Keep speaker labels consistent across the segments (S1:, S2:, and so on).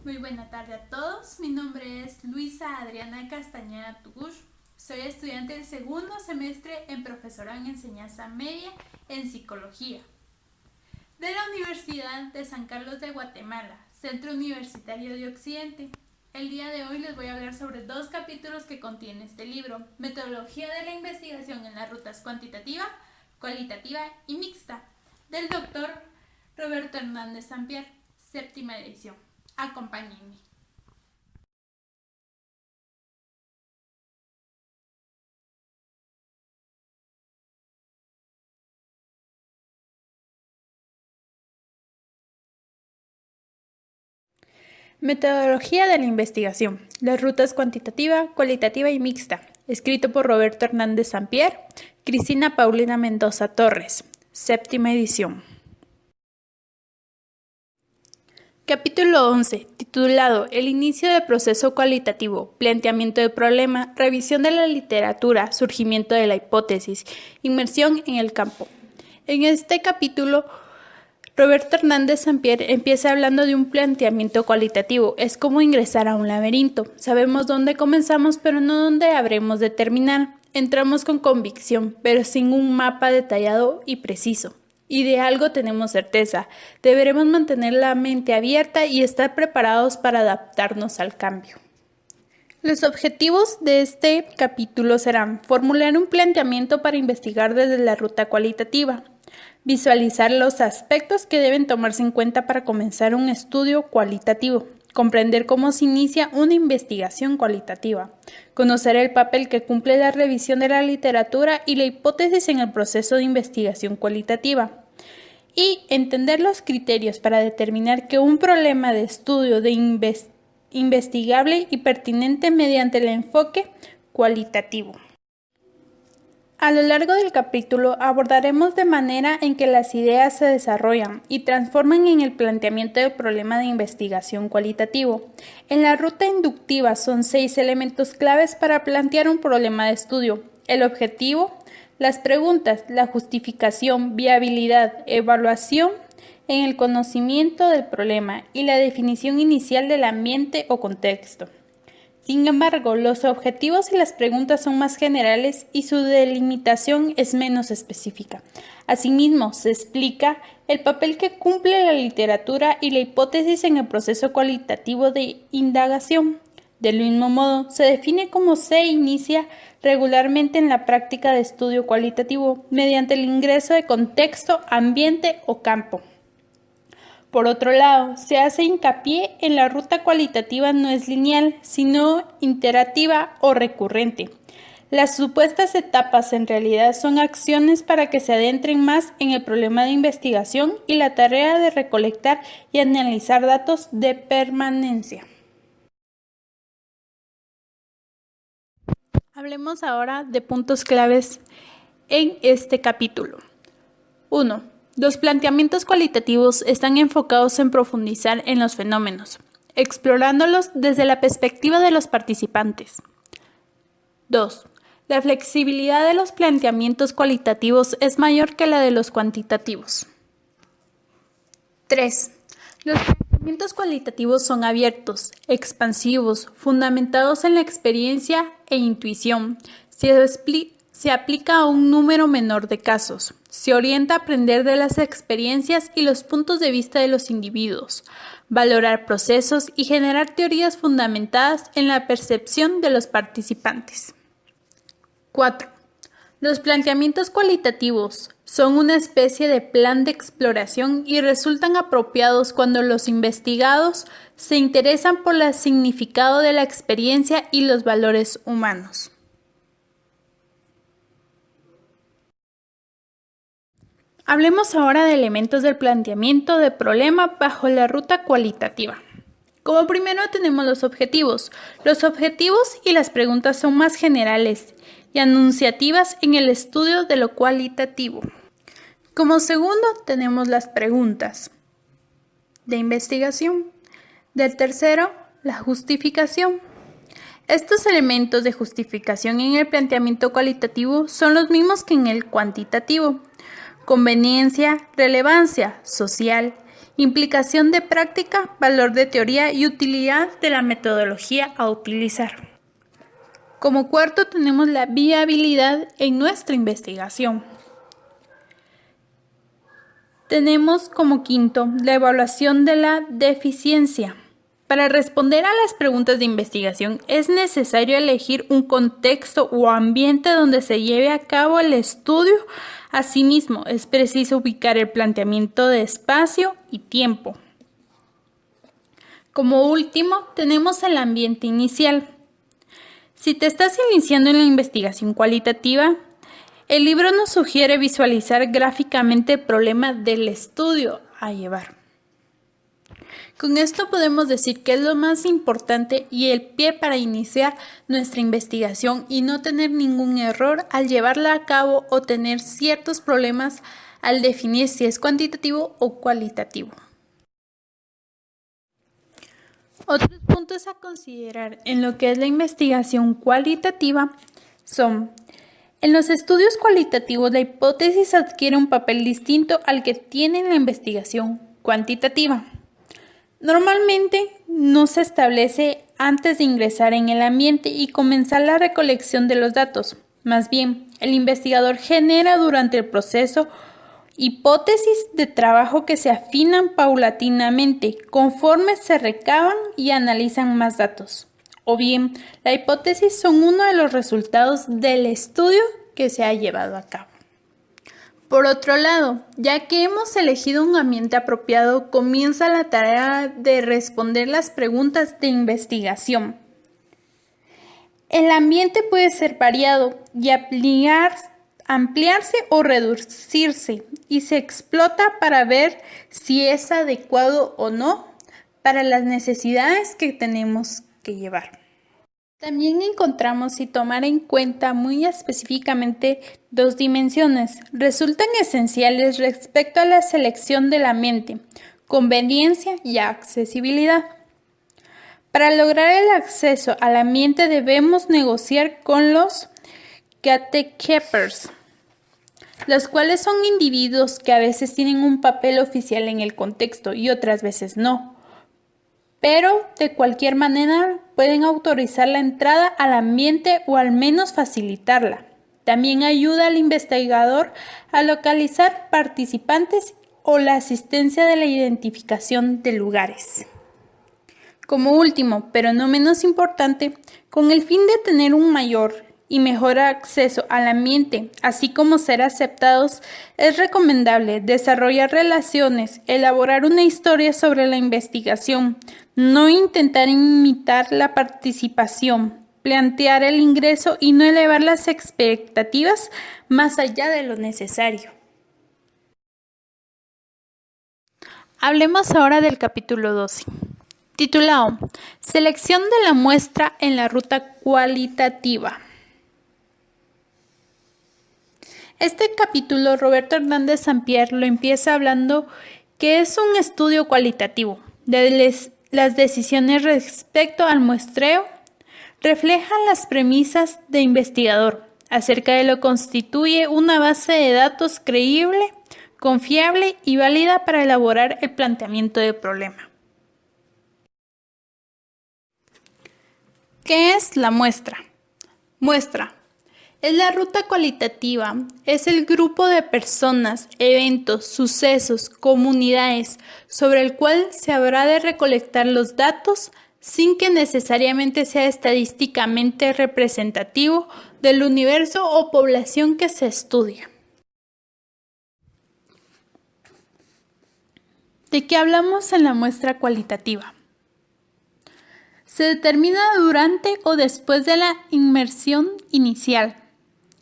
S1: Muy buena tarde a todos. Mi nombre es Luisa Adriana Castañeda Tugush. Soy estudiante del segundo semestre en profesorado en enseñanza media en psicología de la Universidad de San Carlos de Guatemala, Centro Universitario de Occidente. El día de hoy les voy a hablar sobre dos capítulos que contiene este libro: Metodología de la investigación en las rutas cuantitativa, cualitativa y mixta, del doctor Roberto Hernández Sampier, séptima edición. Acompáñenme. Metodología de la investigación. Las rutas cuantitativa, cualitativa y mixta. Escrito por Roberto Hernández Sampier, Cristina Paulina Mendoza Torres. Séptima edición. Capítulo 11, titulado El inicio del proceso cualitativo, planteamiento del problema, revisión de la literatura, surgimiento de la hipótesis, inmersión en el campo. En este capítulo, Roberto Hernández Sampier empieza hablando de un planteamiento cualitativo. Es como ingresar a un laberinto. Sabemos dónde comenzamos, pero no dónde habremos de terminar. Entramos con convicción, pero sin un mapa detallado y preciso. Y de algo tenemos certeza: deberemos mantener la mente abierta y estar preparados para adaptarnos al cambio. Los objetivos de este capítulo serán formular un planteamiento para investigar desde la ruta cualitativa, visualizar los aspectos que deben tomarse en cuenta para comenzar un estudio cualitativo, comprender cómo se inicia una investigación cualitativa, conocer el papel que cumple la revisión de la literatura y la hipótesis en el proceso de investigación cualitativa, y entender los criterios para determinar que un problema de estudio de investigable y pertinente mediante el enfoque cualitativo. A lo largo del capítulo abordaremos de manera en que las ideas se desarrollan y transforman en el planteamiento del problema de investigación cualitativo. En la ruta inductiva son 6 elementos claves para plantear un problema de estudio: el objetivo, las preguntas, la justificación, viabilidad, evaluación en el conocimiento del problema y la definición inicial del ambiente o contexto. Sin embargo, los objetivos y las preguntas son más generales y su delimitación es menos específica. Asimismo, se explica el papel que cumple la literatura y la hipótesis en el proceso cualitativo de indagación. Del mismo modo, se define cómo se inicia regularmente en la práctica de estudio cualitativo mediante el ingreso de contexto, ambiente o campo. Por otro lado, se hace hincapié en la ruta cualitativa no es lineal, sino iterativa o recurrente. Las supuestas etapas en realidad son acciones para que se adentren más en el problema de investigación y la tarea de recolectar y analizar datos de permanencia. Hablemos ahora de puntos claves en este capítulo. 1. Los planteamientos cualitativos están enfocados en profundizar en los fenómenos, explorándolos desde la perspectiva de los participantes. 2. La flexibilidad de los planteamientos cualitativos es mayor que la de los cuantitativos. 3. Los planteamientos cualitativos son abiertos, expansivos, fundamentados en la experiencia e intuición. Se aplica a un número menor de casos. Se orienta a aprender de las experiencias y los puntos de vista de los individuos, valorar procesos y generar teorías fundamentadas en la percepción de los participantes. 4. Los planteamientos cualitativos son una especie de plan de exploración y resultan apropiados cuando los investigados se interesan por el significado de la experiencia y los valores humanos. Hablemos ahora de elementos del planteamiento de problema bajo la ruta cualitativa. Como primero tenemos los objetivos. Los objetivos y las preguntas son más generales y anunciativas en el estudio de lo cualitativo. Como segundo tenemos las preguntas de investigación. Del tercero, la justificación. Estos elementos de justificación en el planteamiento cualitativo son los mismos que en el cuantitativo: conveniencia, relevancia social, Implicación de práctica, valor de teoría y utilidad de la metodología a utilizar. Como cuarto tenemos la viabilidad en nuestra investigación. Tenemos como quinto la evaluación de la deficiencia. Para responder a las preguntas de investigación es necesario elegir un contexto o ambiente donde se lleve a cabo el estudio. Asimismo, es preciso ubicar el planteamiento de espacio y tiempo. Como último, tenemos el ambiente inicial. Si te estás iniciando en la investigación cualitativa, el libro nos sugiere visualizar gráficamente el problema del estudio a llevar. Con esto podemos decir que es lo más importante y el pie para iniciar nuestra investigación y no tener ningún error al llevarla a cabo o tener ciertos problemas al definir si es cuantitativo o cualitativo. Otros puntos a considerar en lo que es la investigación cualitativa son: en los estudios cualitativos la hipótesis adquiere un papel distinto al que tiene en la investigación cuantitativa. Normalmente no se establece antes de ingresar en el ambiente y comenzar la recolección de los datos. Más bien, el investigador genera durante el proceso hipótesis de trabajo que se afinan paulatinamente conforme se recaban y analizan más datos. O bien, la hipótesis son uno de los resultados del estudio que se ha llevado a cabo. Por otro lado, ya que hemos elegido un ambiente apropiado, comienza la tarea de responder las preguntas de investigación. El ambiente puede ser variado y ampliarse o reducirse y se explota para ver si es adecuado o no para las necesidades que tenemos que llevar. También encontramos y tomar en cuenta muy específicamente dos dimensiones. Resultan esenciales respecto a la selección de la mente: conveniencia y accesibilidad. Para lograr el acceso al ambiente debemos negociar con los gatekeepers, los cuales son individuos que a veces tienen un papel oficial en el contexto y otras veces no, pero de cualquier manera pueden autorizar la entrada al ambiente o al menos facilitarla. También ayuda al investigador a localizar participantes o la asistencia de la identificación de lugares. Como último, pero no menos importante, con el fin de tener un mayor y mejor acceso al ambiente, así como ser aceptados, es recomendable desarrollar relaciones, elaborar una historia sobre la investigación, no intentar imitar la participación, plantear el ingreso y no elevar las expectativas más allá de lo necesario. Hablemos ahora del capítulo 12, titulado Selección de la muestra en la ruta cualitativa. Este capítulo Roberto Hernández Sampier lo empieza hablando que es un estudio cualitativo. Las decisiones respecto al muestreo reflejan las premisas de investigador acerca de lo que constituye una base de datos creíble, confiable y válida para elaborar el planteamiento del problema. ¿Qué es la muestra? Muestra es la ruta cualitativa, es el grupo de personas, eventos, sucesos, comunidades sobre el cual se habrá de recolectar los datos sin que necesariamente sea estadísticamente representativo del universo o población que se estudia. ¿De qué hablamos en la muestra cualitativa? Se determina durante o después de la inmersión inicial.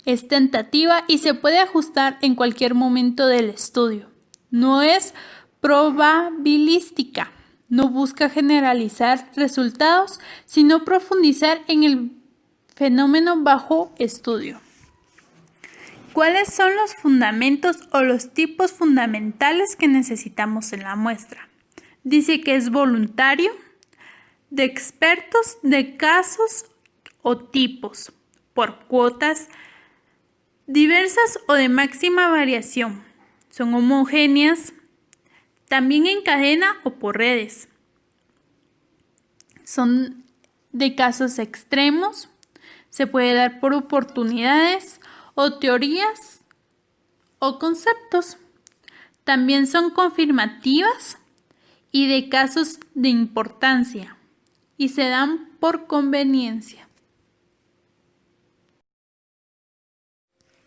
S1: Es tentativa y se puede ajustar en cualquier momento del estudio. No es probabilística, no busca generalizar resultados, sino profundizar en el fenómeno bajo estudio. ¿Cuáles son los fundamentos o los tipos fundamentales que necesitamos en la muestra? Dice que es voluntario, de expertos, de casos o tipos, por cuotas, diversas o de máxima variación, son homogéneas, también en cadena o por redes. Son de casos extremos, se puede dar por oportunidades o teorías o conceptos. También son confirmativas y de casos de importancia y se dan por conveniencia.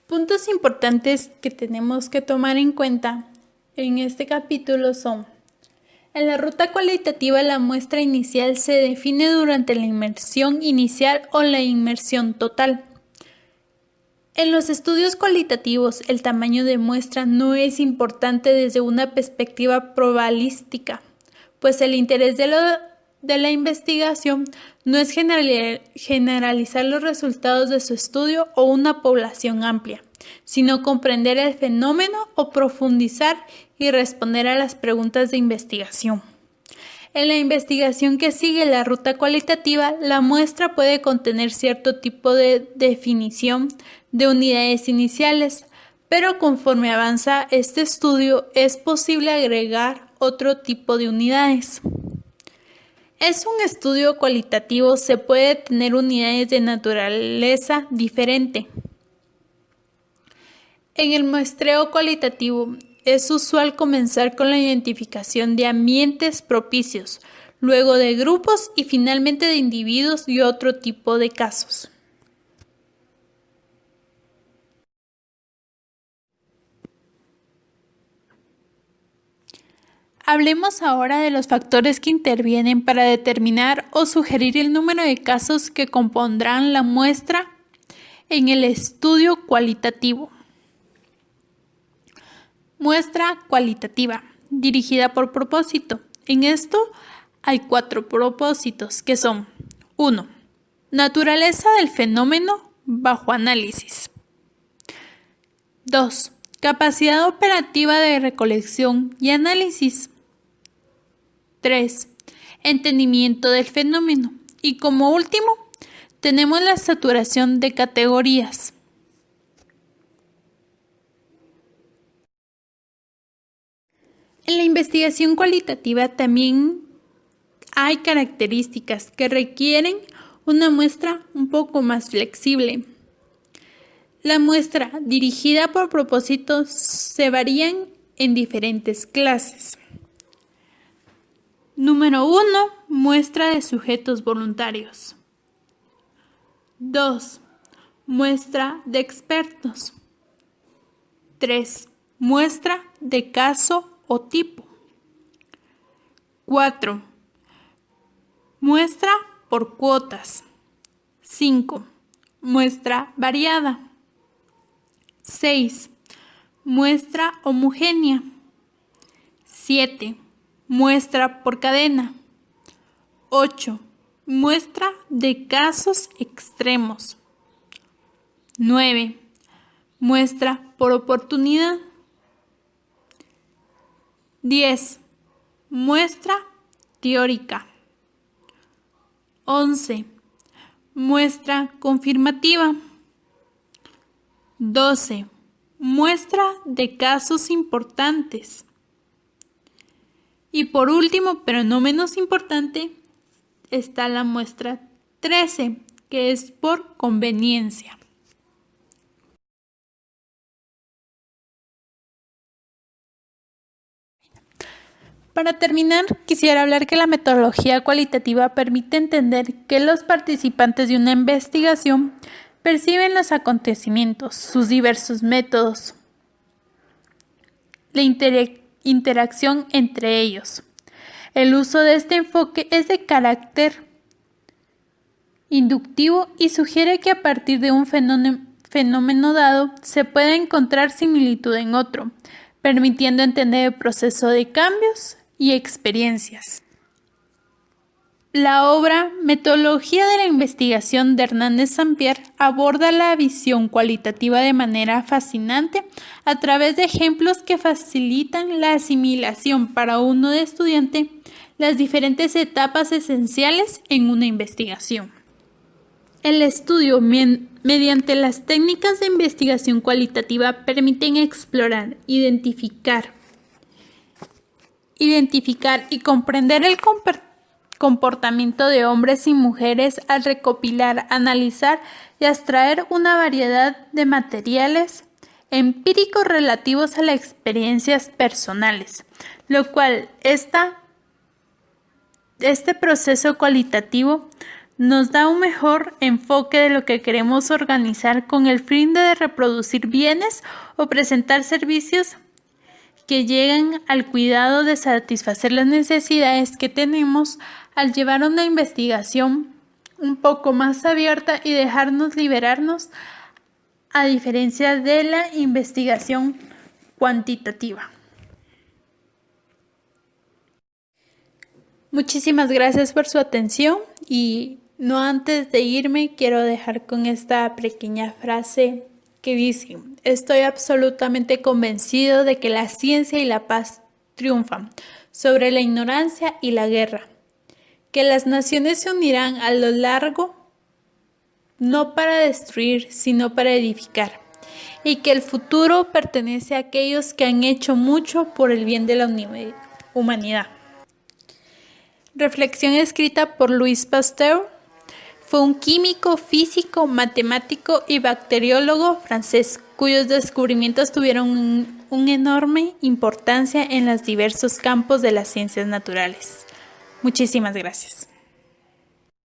S1: Puntos importantes que tenemos que tomar en cuenta en este capítulo son: en la ruta cualitativa, la muestra inicial se define durante la inmersión inicial o la inmersión total. En los estudios cualitativos, el tamaño de muestra no es importante desde una perspectiva probabilística, pues el interés de la investigación no es generalizar los resultados de su estudio o una población amplia, sino comprender el fenómeno o profundizar y responder a las preguntas de investigación. En la investigación que sigue la ruta cualitativa, la muestra puede contener cierto tipo de definición de unidades iniciales, pero conforme avanza este estudio es posible agregar otro tipo de unidades. Es un estudio cualitativo, se puede tener unidades de naturaleza diferente. En el muestreo cualitativo es usual comenzar con la identificación de ambientes propicios, luego de grupos y finalmente de individuos y otro tipo de casos. Hablemos ahora de los factores que intervienen para determinar o sugerir el número de casos que compondrán la muestra en el estudio cualitativo. Muestra cualitativa, dirigida por propósito. En esto hay 4 propósitos que son: 1. Naturaleza del fenómeno bajo análisis. 2. Capacidad operativa de recolección y análisis. 3. Entendimiento del fenómeno. Y como último, tenemos la saturación de categorías. En la investigación cualitativa también hay características que requieren una muestra un poco más flexible. La muestra dirigida por propósitos se varían en diferentes clases. Número 1. Muestra de sujetos voluntarios. 2. Muestra de expertos. 3. Muestra de caso o tipo. 4. Muestra por cuotas. 5. Muestra variada. 6. Muestra homogénea. 7. Muestra por cadena. 8. Muestra de casos extremos. 9. Muestra por oportunidad. 10. Muestra teórica. 11. Muestra confirmativa. 12. Muestra de casos importantes. Y por último, pero no menos importante, está la muestra 13, que es por conveniencia. Para terminar, quisiera hablar que la metodología cualitativa permite entender que los participantes de una investigación perciben los acontecimientos, sus diversos métodos, la interacción entre ellos. El uso de este enfoque es de carácter inductivo y sugiere que a partir de un fenómeno dado se puede encontrar similitud en otro, permitiendo entender el proceso de cambios y experiencias. La obra Metodología de la Investigación de Hernández Sampier aborda la visión cualitativa de manera fascinante a través de ejemplos que facilitan la asimilación para uno de estudiante las diferentes etapas esenciales en una investigación. El estudio mediante las técnicas de investigación cualitativa permiten explorar, identificar identificar y comprender el comportamiento de hombres y mujeres al recopilar, analizar y extraer una variedad de materiales empíricos relativos a las experiencias personales, lo cual este proceso cualitativo nos da un mejor enfoque de lo que queremos organizar con el fin de reproducir bienes o presentar servicios que lleguen al cuidado de satisfacer las necesidades que tenemos al llevar una investigación un poco más abierta y dejarnos liberarnos, a diferencia de la investigación cuantitativa. Muchísimas gracias por su atención y no antes de irme quiero dejar con esta pequeña frase que dice: estoy absolutamente convencido de que la ciencia y la paz triunfan sobre la ignorancia y la guerra, que las naciones se unirán a lo largo no para destruir, sino para edificar, y que el futuro pertenece a aquellos que han hecho mucho por el bien de la humanidad. Reflexión escrita por Louis Pasteur. Fue un químico, físico, matemático y bacteriólogo francés, cuyos descubrimientos tuvieron una enorme importancia en los diversos campos de las ciencias naturales. Muchísimas gracias.